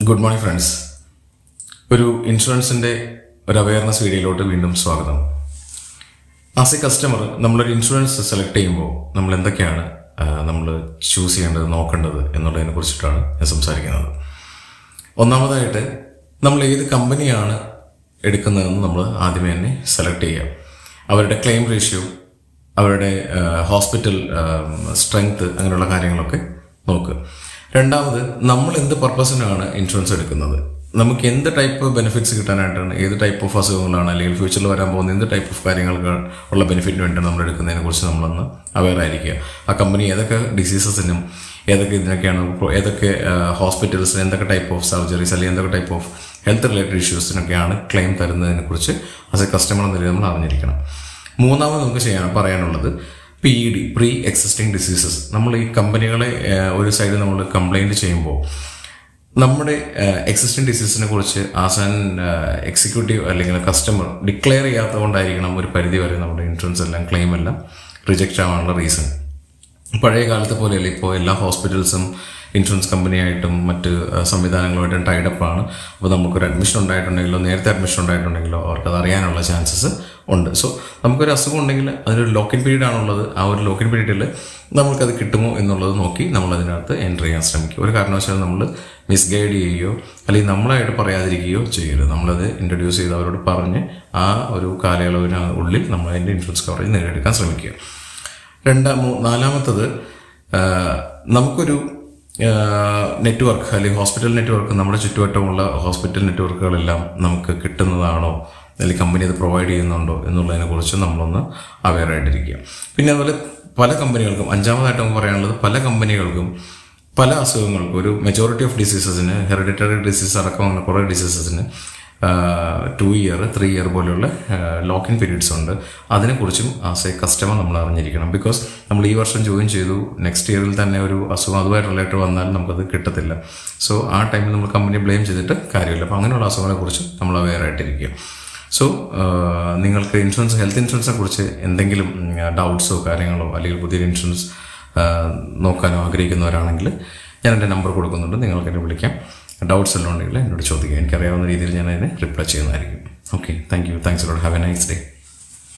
Good morning friends. ഒരു ഇൻഷുറൻസിൻ്റെ ഒരു അവയർനെസ് വീഡിയോയിലോട്ട് വീണ്ടും സ്വാഗതം. ആസ് എ കസ്റ്റമർ നമ്മളൊരു ഇൻഷുറൻസ് സെലക്ട് ചെയ്യുമ്പോൾ നമ്മൾ എന്തൊക്കെയാണ് നമ്മൾ ചൂസ് ചെയ്യേണ്ടത്, നോക്കേണ്ടത് എന്നുള്ളതിനെ കുറിച്ചിട്ടാണ് ഞാൻ സംസാരിക്കുന്നത്. ഒന്നാമതായിട്ട് നമ്മൾ ഏത് കമ്പനിയാണ് എടുക്കുന്നതെന്ന് നമ്മൾ ആദ്യമേ തന്നെ സെലക്ട് ചെയ്യുക. അവരുടെ ക്ലെയിം റേഷ്യോ, അവരുടെ ഹോസ്പിറ്റൽ സ്ട്രെങ്ത്, അങ്ങനെയുള്ള കാര്യങ്ങളൊക്കെ നോക്കുക. രണ്ടാമത്, നമ്മൾ എന്ത് പർപ്പസിനാണ് ഇൻഷുറൻസ് എടുക്കുന്നത്, നമുക്ക് എന്ത് ടൈപ്പ് ബെനിഫിറ്റ്സ് കിട്ടാനായിട്ടാണ്, ഏത് ടൈപ്പ് ഓഫ് അസുഖങ്ങളാണ്, അല്ലെങ്കിൽ ഫ്യൂച്ചറിൽ വരാൻ പോകുന്ന എന്ത് ടൈപ്പ് ഓഫ് കാര്യങ്ങൾക്ക് ഉള്ള ബെനിഫിറ്റിന് വേണ്ടിയാണ് നമ്മൾ എടുക്കുന്നതിനെ കുറിച്ച് നമ്മളൊന്ന് അവെയർ ആയിരിക്കുക. ആ കമ്പനി ഏതൊക്കെ ഡിസീസസിനും, ഏതൊക്കെ ഇതിനൊക്കെയാണ്, ഏതൊക്കെ ഹോസ്പിറ്റൽസിന് എന്തൊക്കെ ടൈപ്പ് ഓഫ് സർജറീസ് അല്ലെങ്കിൽ എന്തൊക്കെ ടൈപ്പ് ഓഫ് ഹെൽത്ത് റിലേറ്റഡ് ഇഷ്യൂസിനൊക്കെയാണ് ക്ലെയിം തരുന്നതിനെ കുറിച്ച് ആസ് എ കസ്റ്റമർ എന്ന രീതിയിൽ നമ്മൾ അറിഞ്ഞിരിക്കണം. മൂന്നാമത് നമുക്ക് പറയാനുള്ളത് PED, പ്രീ എക്സിസ്റ്റിംഗ് ഡിസീസസ്. നമ്മൾ ഈ കമ്പനികളെ ഒരു സൈഡ് നമ്മൾ കംപ്ലൈൻറ്റ് ചെയ്യുമ്പോൾ നമ്മുടെ എക്സിസ്റ്റിംഗ് ഡിസീസിനെ കുറിച്ച് ആസ് ആൻ എക്സിക്യൂട്ടീവ് അല്ലെങ്കിൽ കസ്റ്റമർ ഡിക്ലെയർ ചെയ്യാത്തതുകൊണ്ടായിരിക്കണം ഒരു പരിധി വരെ നമ്മുടെ ഇൻഷുറൻസ് എല്ലാം ക്ലെയിം എല്ലാം റിജക്റ്റ് ആവാനുള്ള റീസൺ. പഴയ കാലത്തെ പോലെയല്ല ഇപ്പോൾ എല്ലാ ഹോസ്പിറ്റൽസും ഇൻഷുറൻസ് കമ്പനിയായിട്ടും മറ്റ് സംവിധാനങ്ങളുമായിട്ടും ടൈഡപ്പാണ്. അപ്പോൾ നമുക്കൊരു അഡ്മിഷൻ ഉണ്ടായിട്ടുണ്ടെങ്കിലോ നേരത്തെ അഡ്മിഷൻ ഉണ്ടായിട്ടുണ്ടെങ്കിലോ അവർക്കത് അറിയാനുള്ള ചാൻസസ് ഉണ്ട്. സോ നമുക്കൊരു അസുഖം ഉണ്ടെങ്കിൽ അതിനൊരു ലോക്കിൻ പീരീഡ് ആണുള്ളത്. ആ ഒരു ലോക്കിൻ പീരീഡിൽ നമുക്കത് കിട്ടുമോ എന്നുള്ളത് നോക്കി നമ്മൾ അതിനകത്ത് എൻ്റർ ചെയ്യാൻ ശ്രമിക്കും. ഒരു കാരണവശാലും നമ്മൾ മിസ്ഗൈഡ് ചെയ്യുകയോ അല്ലെങ്കിൽ നമ്മളായിട്ട് പറയാതിരിക്കുകയോ ചെയ്യരുത്. നമ്മളത് ഇൻട്രൊഡ്യൂസ് ചെയ്ത് അവരോട് പറഞ്ഞ് ആ ഒരു കാലയളവിനുള്ളിൽ നമ്മൾ അതിൻ്റെ ഇൻഷുറൻസ് കവറേജ് നേടിയെടുക്കാൻ ശ്രമിക്കുക. നാലാമത്തത്, നമുക്കൊരു നെറ്റ്വർക്ക് അല്ലെങ്കിൽ ഹോസ്പിറ്റൽ നെറ്റ്വർക്ക്, നമ്മുടെ ചുറ്റുവട്ടമുള്ള ഹോസ്പിറ്റൽ നെറ്റ്വർക്കുകളെല്ലാം നമുക്ക് കിട്ടുന്നതാണോ അല്ലെങ്കിൽ കമ്പനി അത് പ്രൊവൈഡ് ചെയ്യുന്നുണ്ടോ എന്നുള്ളതിനെ കുറിച്ച് നമ്മളൊന്ന് അവെയർ ആയിട്ടിരിക്കുക. പിന്നെ അതുപോലെ പല കമ്പനികൾക്കും, അഞ്ചാമതായിട്ട് നമുക്ക് പറയാനുള്ളത്, പല കമ്പനികൾക്കും പല അസുഖങ്ങൾക്കും, ഒരു മെജോറിറ്റി ഓഫ് ഡിസീസസിന്, ഹെറിഡിറ്ററി ഡിസീസ് അടക്കം അങ്ങനെ കുറേ ഡിസീസസിന് 2 ഇയർ 3 ഇയർ പോലെയുള്ള ലോക്കിൻ പീരീഡ്സ് ഉണ്ട്. അതിനെക്കുറിച്ചും ആസ് എ കസ്റ്റമർ നമ്മൾ അറിഞ്ഞിരിക്കണം. ബിക്കോസ് നമ്മൾ ഈ വർഷം ജോയിൻ ചെയ്തു, നെക്സ്റ്റ് ഇയറിൽ തന്നെ ഒരു അസുഖം അതുമായിട്ട് റിലേറ്റഡ് വന്നാൽ നമുക്കത് കിട്ടത്തില്ല. സോ ആ ടൈമിൽ നമ്മൾ കമ്പനി ബ്ലെയിം ചെയ്തിട്ട് കാര്യമില്ല. അപ്പോൾ അങ്ങനെയുള്ള അസുഖങ്ങളെക്കുറിച്ച് നമ്മൾ അവെയർ ആയിട്ടിരിക്കുക. സോ നിങ്ങൾക്ക് ഹെൽത്ത് ഇൻഷുറൻസിനെ കുറിച്ച് എന്തെങ്കിലും ഡൗട്ട്സോ കാര്യങ്ങളോ അല്ലെങ്കിൽ പുതിയൊരു ഇൻഷുറൻസ് നോക്കാനോ ആഗ്രഹിക്കുന്നവരാണെങ്കിൽ ഞാൻ എൻ്റെ നമ്പർ കൊടുക്കുന്നുണ്ട്, നിങ്ങൾക്ക് എന്നെ വിളിക്കാം. ഡൗട്ട്സ് എല്ലാം ഉണ്ടെങ്കിൽ എന്നോട് ചോദിക്കുക. എനിക്കറിയാവുന്ന രീതിയിൽ ഞാൻ അതിനെ റിപ്ലൈ ചെയ്യുന്നതായിരിക്കും. Okay, thank you. Thanks lot. Have A nice day.